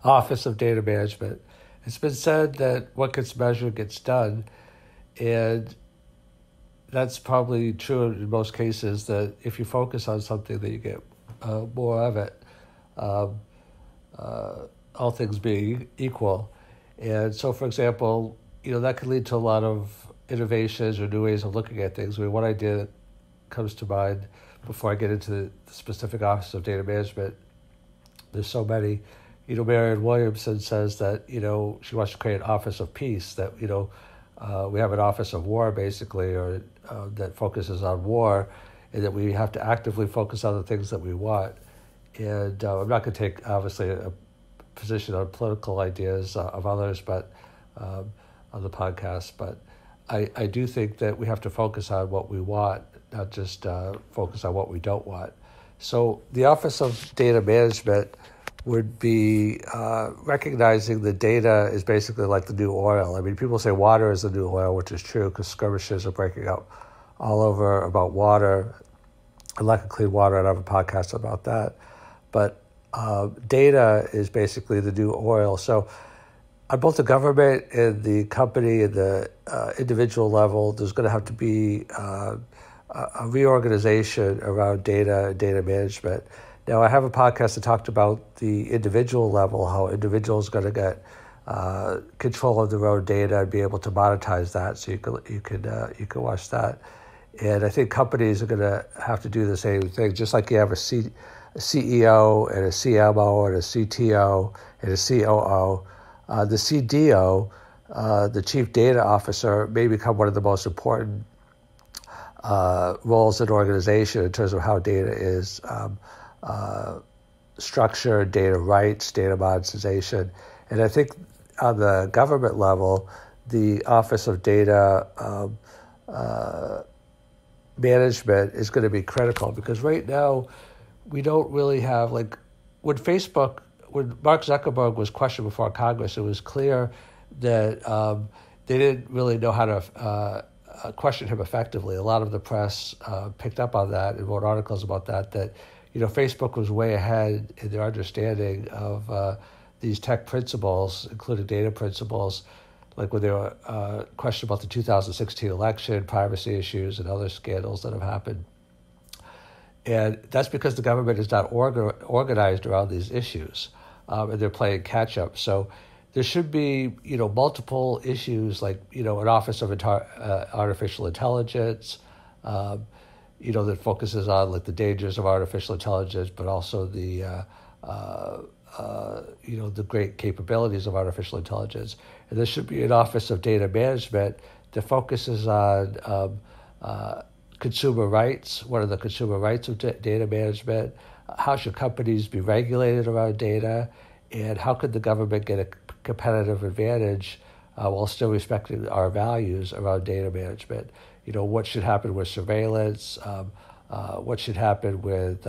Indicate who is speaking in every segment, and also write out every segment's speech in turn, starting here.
Speaker 1: Office of Data Management. It's been said that what gets measured gets done, and that's probably true in most cases, that if you focus on something, that you get more of it, all things being equal. And so, for example, that could lead to a lot of innovations or new ways of looking at things. I mean, one idea that comes to mind before I get into the specific Office of Data Management, there's so many. Marianne Williamson says that, she wants to create an Office of Peace, that, we have an Office of War, basically, or that focuses on war, and that we have to actively focus on the things that we want. And I'm not going to take, obviously, a position on political ideas of others, but on the podcast. But I do think that we have to focus on what we want, not just focus on what we don't want. So the Office of Data Management would be recognizing that data is basically like the new oil. I mean, people say water is the new oil, which is true because skirmishes are breaking out all over about water. I'd like to clean water, and I have a podcast about that. But data is basically the new oil. So on both the government and the company and the individual level, there's going to have to be a reorganization around data and data management. Now, I have a podcast that talked about the individual level, how individuals are going to get control of their own data and be able to monetize that. So you can watch that. And I think companies are going to have to do the same thing, just like you have a CEO and a CMO and a CTO and a COO. The CDO, the Chief Data Officer, may become one of the most important roles in an organization in terms of how data is structured, data rights, data monetization. And I think on the government level, the Office of Data Management is going to be critical, because right now we don't really have, like, when Mark Zuckerberg was questioned before Congress, it was clear that they didn't really know how to question him effectively. A lot of the press picked up on that and wrote articles about that Facebook was way ahead in their understanding of these tech principles, including data principles, like when they were questioned about the 2016 election, privacy issues, and other scandals that have happened. And that's because the government is not organized around these issues, and they're playing catch-up. So there should be, multiple issues, like, an Office of Artificial Intelligence, that focuses on, like, the dangers of artificial intelligence, but also the great capabilities of artificial intelligence. And there should be an Office of Data Management that focuses on consumer rights. What are the consumer rights of data management? How should companies be regulated around data? And how could the government get a competitive advantage while still respecting our values around data management? What should happen with surveillance? What should happen with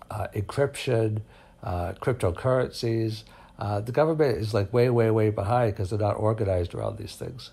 Speaker 1: encryption, cryptocurrencies? The government is, like, way, way, way behind because they're not organized around these things.